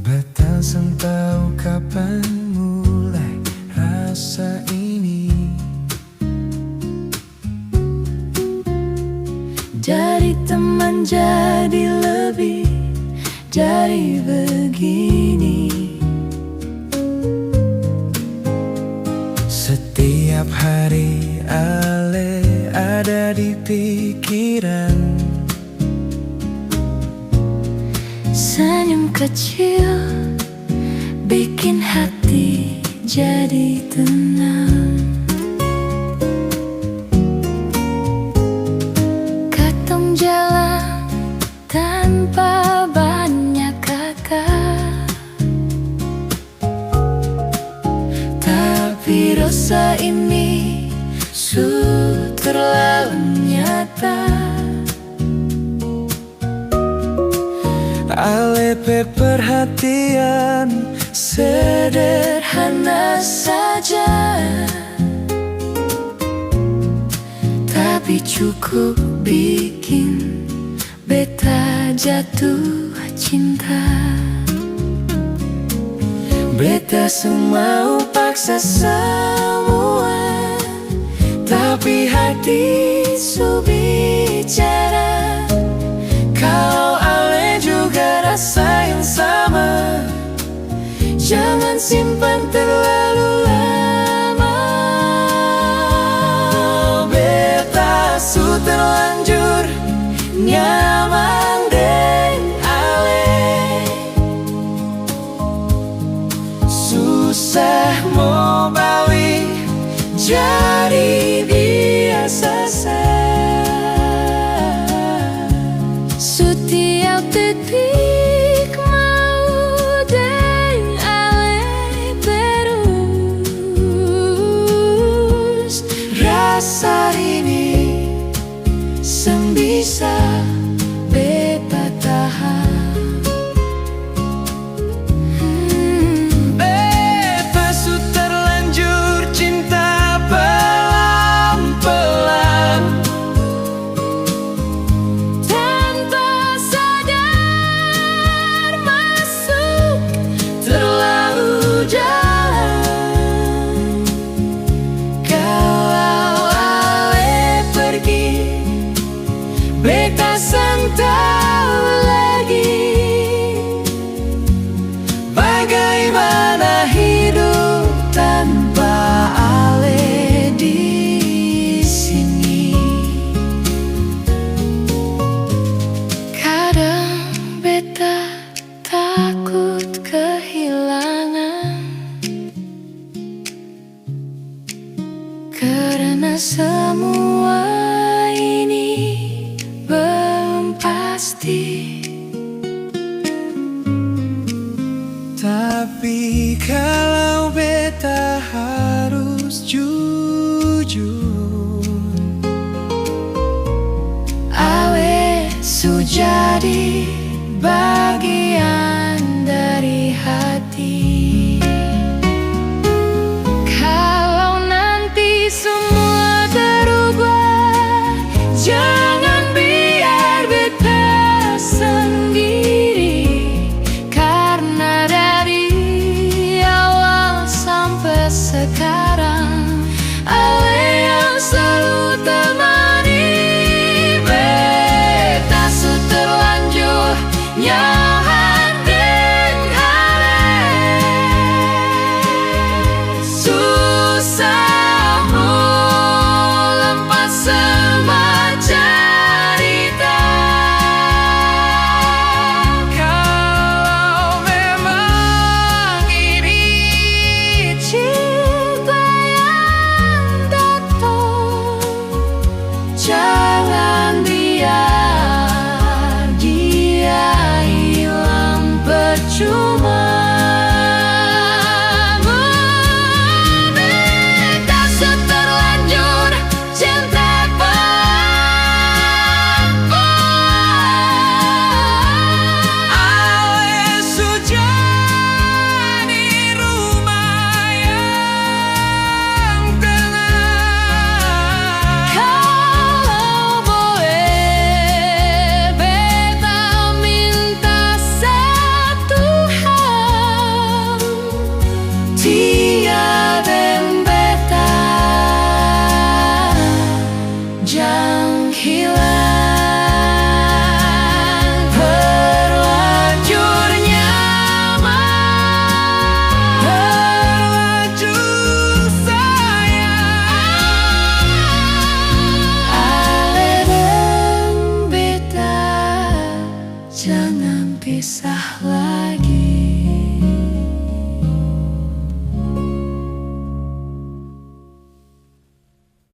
Betasan tahu kapan mulai rasa ini. Dari teman jadi lebih dari begini. Setiap hari Ale ada di pikiran. Senyum kecil bikin hati jadi tenang. Katong jalan tanpa banyak kata, tapi rasa ini terlalu nyata. Ale pe perhatian Sederhana saja, tapi cukup bikin beta jatuh cinta. beta semau paksa semua, tapi hati su bicara. Kalau Ale juga rasa yang sama, jangan simpan terlalu lama. Beta su terlanjur nyaman deng Ale. Susah mau balik jadi biasa saja. Setiap detik mau deng Ale terus. Rasa ini sembisa beta tahan. Beta su terlanjur cinta pelan-pelan, Tanpa sadar masuk terlalu dalam. Kalau Ale pergi, beta tahu lagi bagaimana hidup tanpa Ale di sini. Kadang beta takut kehilangan, karena semua ini belum pasti. Tapi kalau beta harus jujur, Ale su jadi bagian dari hati. Kalau nanti semua berubah, jangan biar beta sendiri, karena dari awal sampai sekarang